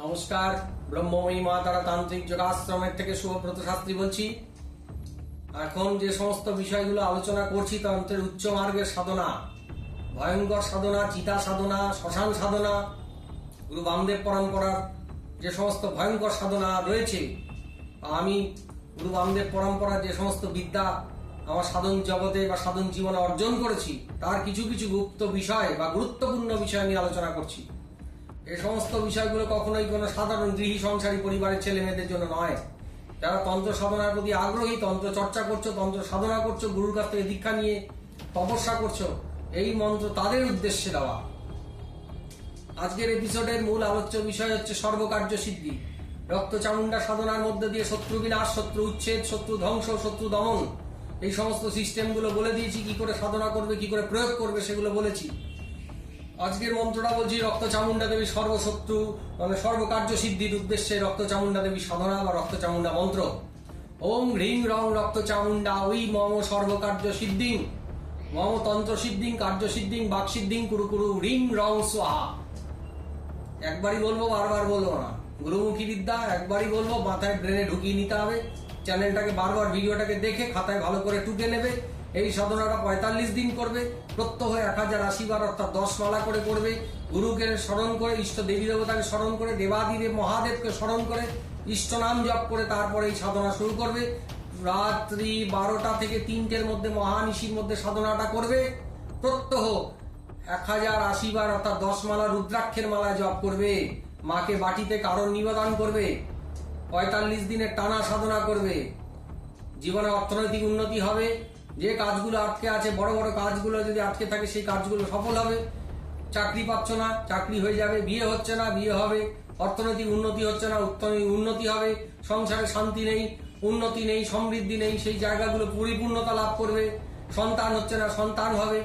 নমস্কার, ব্রহ্মময়ী মা তারা তান্ত্রিক যোগাশ্রমের থেকে শুভব্রত শাস্ত্রী বলছি। এখন যে সমস্ত বিষয়গুলো আলোচনা করছি তন্ত্রের উচ্চ মার্গের সাধনা, ভয়ঙ্কর সাধনা, চিতা সাধনা, শ্মশান সাধনা, গুরু বামদেব পরম্পরার যে সমস্ত ভয়ঙ্কর সাধনা রয়েছে, আমি গুরু বামদেব পরম্পরার যে সমস্ত বিদ্যা আমার সাধন জগতে বা সাধন জীবনে অর্জন করেছি তার কিছু কিছু গুপ্ত বিষয় বা গুরুত্বপূর্ণ বিষয় নিয়ে আলোচনা করছি। এই সমস্ত বিষয়গুলো কখনোই কোনো সাধারণ গৃহী সংসারী পরিবারের ছেলে মেয়েদের জন্য নয়। যারা তন্ত্র সাধনার প্রতি আগ্রহী, তন্ত্র চর্চা করছো, তন্ত্র সাধনা করছো, গুরুর কাছ থেকে দীক্ষা নিয়ে তপস্যা করছো, এই মন্ত্র তাদের উদ্দেশ্যে দেওয়া। আজকের এপিসোডের মূল আলোচ্য বিষয় হচ্ছে সর্বকার্য সিদ্ধি। রক্ত চামুন্ডা সাধনার মধ্যে দিয়ে শত্রু বিনাশ, শত্রু উচ্ছেদ, শত্রু ধ্বংস, শত্রু দমন, এই সমস্ত সিস্টেমগুলো বলে দিয়েছি। কি করে সাধনা করবে, কি করে প্রয়োগ করবে সেগুলো বলেছি। আজকের মন্ত্রটা বলছি রক্ত চামুন্ডা দেবী সর্বশত্রু মানে সর্বকার্য সিদ্ধির উদ্দেশ্যে রক্ত চামুন্ডা দেবী সাধনা বা রক্ত চামুন্ডা মন্ত্র। ওম হ্রিং রং রক্ত চামুন্ডা ওই মম সর্বকার্য সিদ্ধিং, মম তন্ত্র সিদ্ধিং, কার্য সিদ্ধিং, বাক সিদ্ধিং কুরু কুরু হ্রিং রং স্বাহা। একবারই বলবো, বারবার বলবো না। গুরুমুখী বিদ্যা একবারই বলবো, মাথায় ব্রেনে ঢুকিয়ে নিতে হবে। চ্যানেলটাকে বারবার ভিডিওটাকে দেখে খাতায় ভালো করে টুকে নেবে। এই সাধনাটা 45 দিন করবে, প্রত্যহ 1080 বার অর্থাৎ 10 মালা করে করবে। গুরুকে স্মরণ করে, ইষ্ট দেবী দেবতাকে স্মরণ করে, দেবাদিদেব মহাদেবকে স্মরণ করে, ইষ্ট নাম জপ করে তারপরে এই সাধনা শুরু করবে। রাত্রি 12টা থেকে 3টের মধ্যে মহানিশির মধ্যে সাধনাটা করবে। প্রত্যহ 1080 বার অর্থাৎ 10 মালা রুদ্রাক্ষের মালা জপ করবে। মাকে বাটিতে কারণ নিবেদন করবে। 45 দিনের টানা সাধনা করবে। জীবনে অর্থনৈতিক উন্নতি হবে। যে কাজগুলো আটকে আছে, বড় বড় কাজগুলো যদি আটকে থাকে, সেই কাজগুলো সফল হবে। চাকরি পাচ্ছ না, চাকরি হয়ে যাবে। বিয়ে হচ্ছে না, বিয়ে হবে। অর্থনৈতিক উন্নতি হচ্ছে না, উন্নতি হবে। সংসারে শান্তি নেই, উন্নতি নেই, সমৃদ্ধি নেই, সেই জায়গাগুলো পরিপূর্ণতা লাভ করবে। সন্তান হচ্ছে না, সন্তান হবে।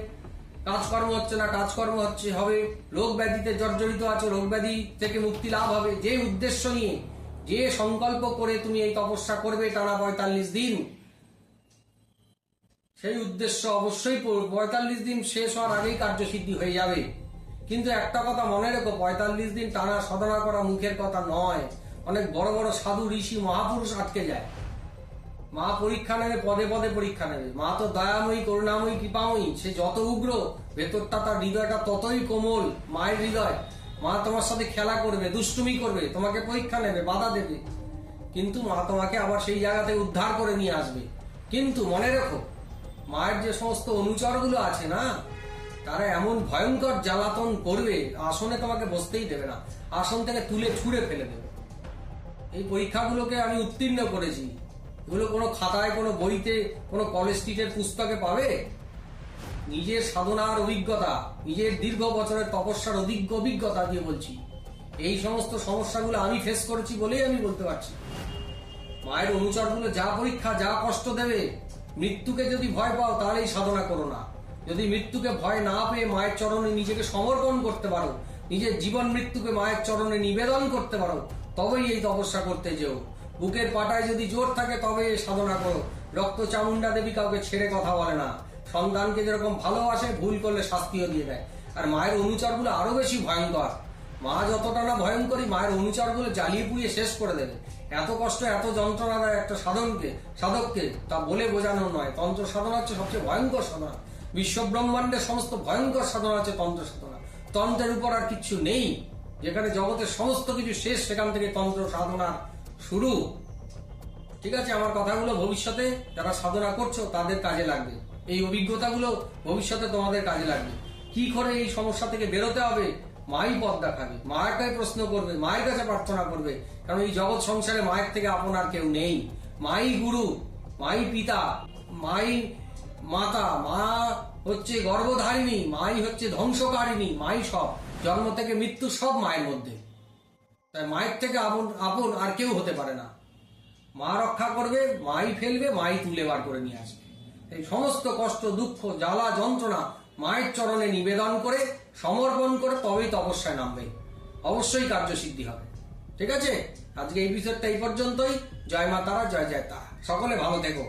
কাজকর্ম হচ্ছে না, কাজকর্ম হবে। রোগ ব্যাধিতে জর্জরিত আছো, রোগ ব্যাধি থেকে মুক্তি লাভ হবে। যে উদ্দেশ্য নিয়ে, যে সংকল্প করে তুমি এই তপস্যা করবে টানা 45 দিন, সেই উদ্দেশ্য অবশ্যই 45 দিন শেষ হওয়ার আগেই কার্যসিদ্ধি হয়ে যাবে। কিন্তু একটা কথা মনে রেখো, 45 দিন টানা সাধনা করা মুখের কথা নয়। অনেক বড় বড় সাধু ঋষি মহাপুরুষ আটকে যায়। মা পরীক্ষা নেবে, পদে পদে পরীক্ষা নেবে। মা তো দয়াময়ী, করুণাময়ী, কৃপাময়ী। সে যত উগ্র, ভেতরটা তার হৃদয়টা ততই কোমল। মায়ের হৃদয়। মা তোমার সাথে খেলা করবে, দুষ্টুমি করবে, তোমাকে পরীক্ষা নেবে, বাধা দেবে, কিন্তু মা তোমাকে আবার সেই জায়গা থেকে উদ্ধার করে নিয়ে আসবে। কিন্তু মনে রেখো, মায়ের যে সমস্ত অনুচরগুলো আছে না, তারা এমন ভয়ঙ্কর জ্বালাতন করবে, আসনে তোমাকে বসতেই দেবে না, আসন থেকে তুলে ছুঁড়ে ফেলে দেবে। এই পরীক্ষাগুলোকে আমি উত্তীর্ণ করেছি। এগুলো কোনো খাতায়, কোনো বইতে, কোনো কলেজ স্ট্রিটের পুস্তকে পাবে? নিজের সাধনার অভিজ্ঞতা, নিজের দীর্ঘ বছরের তপস্যার অভিজ্ঞতা দিয়ে বলছি। এই সমস্ত সমস্যাগুলো আমি ফেস করেছি বলেই আমি বলতে পারছি। মায়ের অনুচরগুলো যা পরীক্ষা, যা কষ্ট দেবে। মৃত্যুকে যদি ভয় পাও তাহলে এই সাধনা করো না। যদি মৃত্যুকে ভয় না পেয়ে মায়ের চরণে নিজেকে সমর্পণ করতে পারো, নিজের জীবন মৃত্যুকে মায়ের চরণে নিবেদন করতে পারো, তবেই এই তপস্যা করতে যেও। বুকের পাটায় যদি জোর থাকে তবে এই সাধনা করো। রক্ত চামুন্ডা দেবী কাউকে ছেড়ে কথা বলে না। সন্তানকে যেরকম ভালোবাসে, ভুল করলে শাস্তিও দিয়ে দেয়। আর মায়ের অনুচরগুলো আরো বেশি ভয়ঙ্কর। মা যতটা না ভয়ঙ্করী, মায়ের অনুচরগুলো জ্বালিয়ে পুড়িয়ে শেষ করে দেবে। এত কষ্ট, এত যন্ত্রণা দেয় একটা সাধককে, তা বলে বোঝানো নয়। তন্ত্র সাধনা হচ্ছে সবচেয়ে ভয়ঙ্কর সাধনা। বিশ্ব ব্রহ্মাণ্ডের সমস্ত ভয়ঙ্কর সাধনা হচ্ছে তন্ত্র সাধনা। তন্ত্রের উপর আর কিছু নেই। যেখানে জগতের সমস্ত কিছু শেষ, সেখান থেকে তন্ত্র সাধনার শুরু। ঠিক আছে, আমার কথাগুলো ভবিষ্যতে যারা সাধনা করছো তাদের কাজে লাগবে। এই অভিজ্ঞতাগুলো ভবিষ্যতে তোমাদের কাজে লাগবে। কি করে এই সমস্যা থেকে বেরোতে হবে, মাই পথ দেখাবে। মায়ের কাছে প্রশ্ন করবে, মায়ের কাছে প্রার্থনা করবে। কারণ এই জগৎ সংসারে মায়ের থেকে আপন আর কেউ নেই। মাই গুরু, মাই পিতা, মাই মাতা। মা হচ্ছে গর্ভধারিণী, মাই হচ্ছে ধ্বংসকারিণী, মাই সব। জন্ম থেকে মৃত্যু সব মায়ের মধ্যে। তাই মায়ের থেকে আপন আর কেউ হতে পারে না। মা রক্ষা করবে, মাই ফেলবে, মাই তুলে বার করে নিয়ে আসবে। এই সমস্ত কষ্ট, দুঃখ, জ্বালা, যন্ত্রণা মায়ের চরণে নিবেদন করে, সমর্পণ করে তবেই তপস্যায় নামবে। অবশ্যই কার্যসিদ্ধি হবে। ঠিক আছে, আজকে এই বিষয়টা এই পর্যন্তই। জয় মা তারা, জয় জয় তারা। সকলে ভালো থেকো।